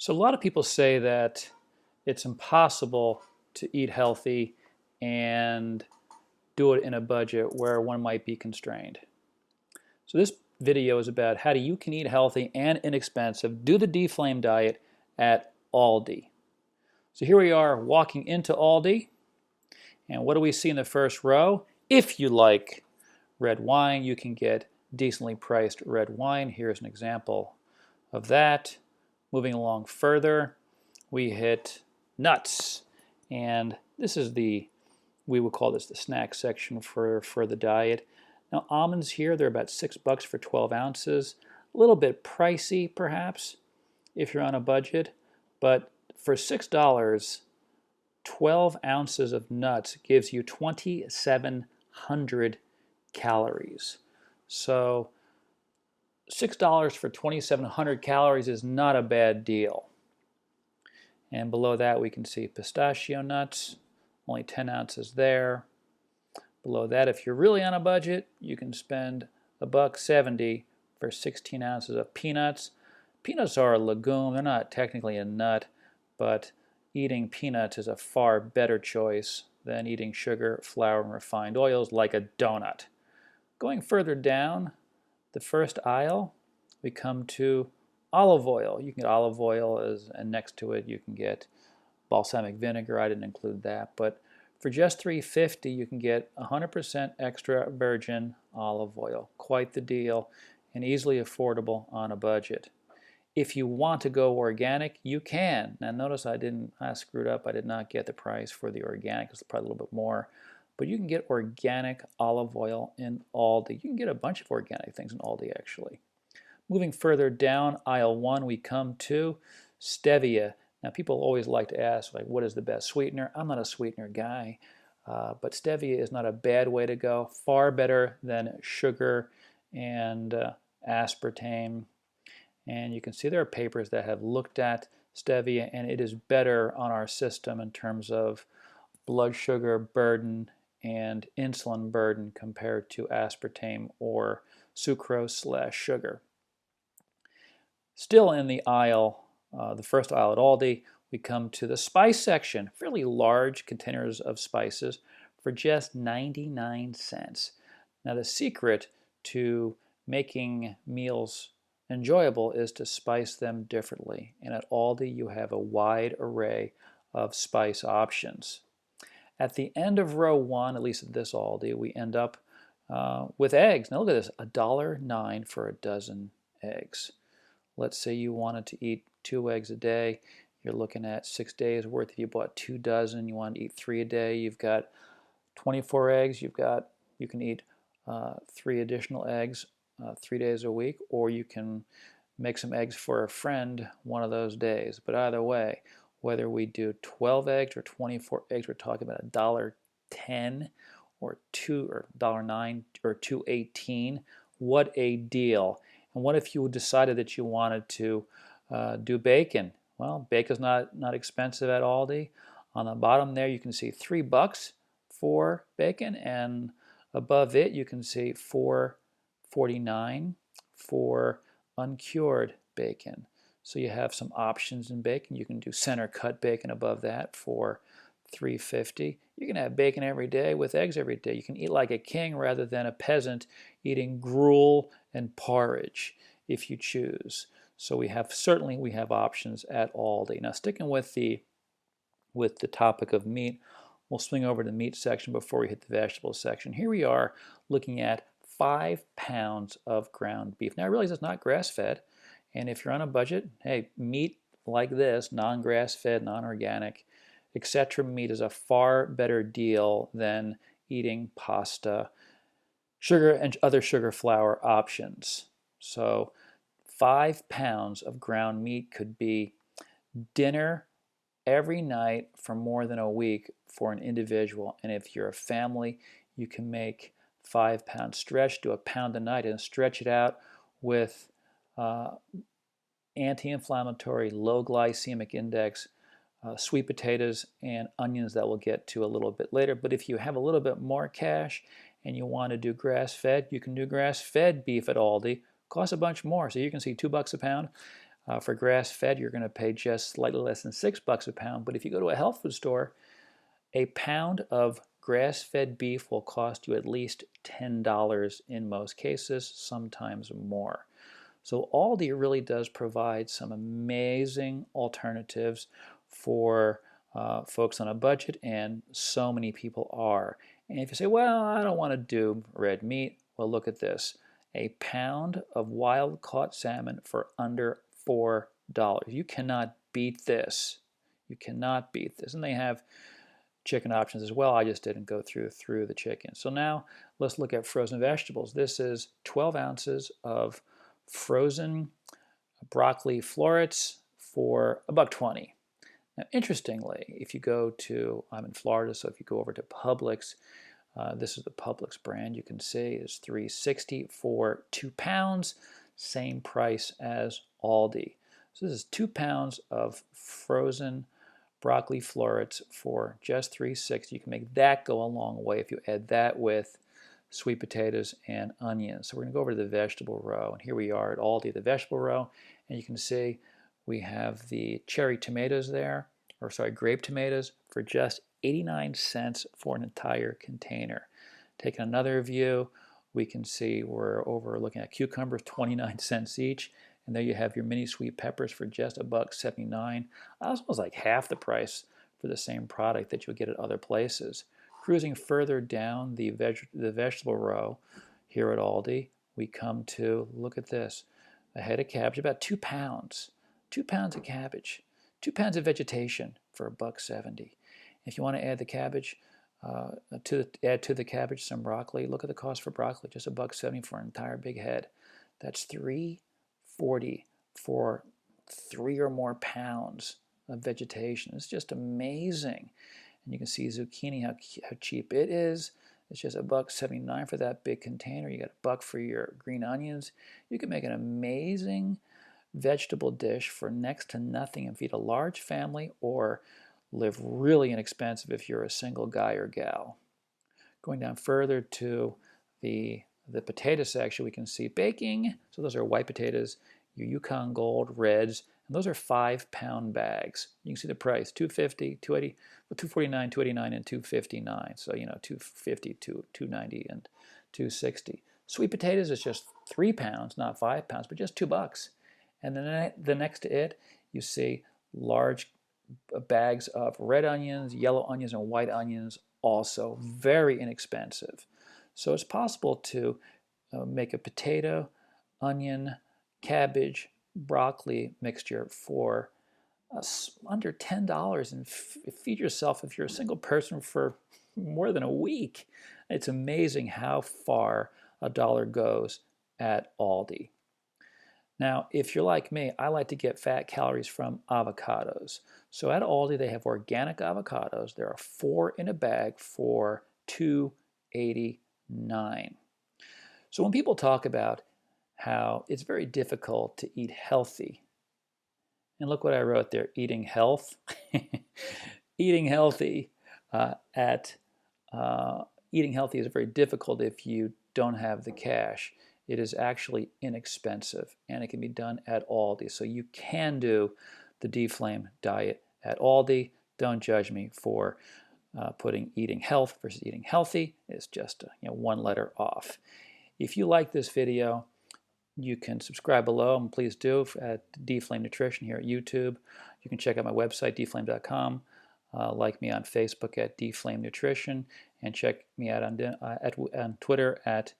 So a lot of people say that it's impossible to eat healthy and do it in a budget where one might be constrained. So this video is about how you can eat healthy and inexpensive, do the Deflame diet at Aldi. So here we are walking into Aldi, and what do we see in the first row? If you like red wine, you can get decently priced red wine. Here's an example of that. Moving along further, we hit nuts, and this is we would call this the snack section for the diet. Now almonds here, they're about $6 for 12 ounces. A little bit pricey perhaps if you're on a budget, but for $6, 12 ounces of nuts gives you 2,700 calories. So $6 for 2,700 calories is not a bad deal. And below that we can see pistachio nuts, only 10 ounces there. Below that, if you're really on a budget, you can spend $1.70 for 16 ounces of peanuts. Peanuts are a legume. They're not technically a nut, but eating peanuts is a far better choice than eating sugar, flour, and refined oils like a donut. Going further down the first aisle, we come to olive oil. You can get olive oil, and next to it you can get balsamic vinegar. I didn't include that, but for just $3.50 you can get 100% extra virgin olive oil. Quite the deal and easily affordable on a budget. If you want to go organic, you can. Now notice I screwed up. I did not get the price for the organic. It's probably a little bit more. But you can get organic olive oil in Aldi. You can get a bunch of organic things in Aldi actually. Moving further down aisle 1, we come to Stevia. Now people always like to ask, like, what is the best sweetener? I'm not a sweetener guy, but Stevia is not a bad way to go. Far better than sugar and aspartame. And you can see there are papers that have looked at Stevia, and it is better on our system in terms of blood sugar burden and insulin burden compared to aspartame or sucrose/sugar. Still in the aisle, the first aisle at Aldi, we come to the spice section. Fairly large containers of spices for just 99 cents. Now the secret to making meals enjoyable is to spice them differently. And at Aldi you have a wide array of spice options. At the end of row 1, at least at this Aldi, we end up with eggs. Now look at this, $1.09 for a dozen eggs. Let's say you wanted to eat 2 eggs a day. You're looking at 6 days worth. If you bought 2 dozen, you want to eat 3 a day. You've got 24 eggs. You can eat 3 additional eggs 3 days a week, or you can make some eggs for a friend one of those days. But either way, whether we do 12 eggs or 24 eggs, we're talking about $1.10 or $1.09 or $2.18. What a deal! And what if you decided that you wanted to do bacon? Well, bacon's not expensive at Aldi. On the bottom there, you can see $3 for bacon, and above it, you can see $4.49 for uncured bacon. So you have some options in bacon. You can do center cut bacon above that for $3.50. You can have bacon every day with eggs every day. You can eat like a king rather than a peasant eating gruel and porridge if you choose. So we have options at Aldi. Now sticking with the topic of meat, we'll swing over to the meat section before we hit the vegetable section. Here we are looking at 5 pounds of ground beef. Now I realize it's not grass-fed, and if you're on a budget, hey, meat like this, non-grass-fed, non-organic, etc. meat is a far better deal than eating pasta, sugar, and other sugar flour options. So 5 pounds of ground meat could be dinner every night for more than a week for an individual. And if you're a family, you can make 5 pound stretch, do a pound a night, and stretch it out with anti-inflammatory, low glycemic index, sweet potatoes and onions that we'll get to a little bit later. But if you have a little bit more cash and you want to do grass-fed, you can do grass-fed beef at Aldi. Costs a bunch more, so you can see $2 a pound. For grass-fed, you're going to pay just slightly less than $6 a pound. But if you go to a health food store, a pound of grass-fed beef will cost you at least $10 in most cases, sometimes more. So Aldi really does provide some amazing alternatives for folks on a budget, and so many people are. And if you say, well, I don't want to do red meat, well, look at this. A pound of wild-caught salmon for under $4. You cannot beat this. You cannot beat this. And they have chicken options as well. I just didn't go through the chicken. So now let's look at frozen vegetables. This is 12 ounces of frozen broccoli florets for $1.20. Now, interestingly, if you go to, I'm in Florida, so if you go over to Publix, this is the Publix brand, you can see is $3.60 for 2 pounds, same price as Aldi. So this is 2 pounds of frozen broccoli florets for just $3.60. You can make that go a long way if you add that with sweet potatoes and onions. So we're going to go over to the vegetable row, and here we are at Aldi, the vegetable row, and you can see we have the cherry tomatoes there, or sorry, grape tomatoes for just 89 cents for an entire container. Taking another view, we can see we're over looking at cucumbers, 29 cents each, and there you have your mini sweet peppers for just $1.79. That's almost like half the price for the same product that you'll get at other places. Cruising further down the vegetable row here at Aldi, we come to, look at this, a head of cabbage, about 2 pounds. 2 pounds of cabbage, 2 pounds of vegetation for $1.70. If you want to add the cabbage, add to the cabbage some broccoli, look at the cost for broccoli, just $1.70 for an entire big head. That's $3.40 for 3 or more pounds of vegetation. It's just amazing. And you can see zucchini, how cheap it is. It's just $1.79 for that big container. You got $1 for your green onions. You can make an amazing vegetable dish for next to nothing and feed a large family, or live really inexpensive if you're a single guy or gal. Going down further to the potato section, we can see baking. So those are white potatoes, your Yukon Gold Reds, and those are 5-pound bags. You can see the price, $2.50, $2.80, $2.49, $2.89, and $2.59. So, you know, $2.50, $2.90, and $2.60. Sweet potatoes is just 3 pounds, not 5 pounds, but just $2. And then the next to it, you see large bags of red onions, yellow onions, and white onions, also very inexpensive. So it's possible to make a potato, onion, cabbage, broccoli mixture for under $10 and feed yourself, if you're a single person, for more than a week. It's amazing how far $1 goes at Aldi. Now, if you're like me, I like to get fat calories from avocados. So at Aldi, they have organic avocados. There are 4 in a bag for $2.89. So when people talk about how it's very difficult to eat healthy, and look what I wrote there, eating health. Eating healthy eating healthy is very difficult if you don't have the cash. It is actually inexpensive, and it can be done at Aldi. So you can do the Deflame diet at Aldi. Don't judge me for putting eating health versus eating healthy. It's just one letter off. If you like this video, you can subscribe below, and please do, at Deflame Nutrition here at YouTube. You can check out my website, deflame.com. Like me on Facebook at Deflame Nutrition, and check me out on Twitter at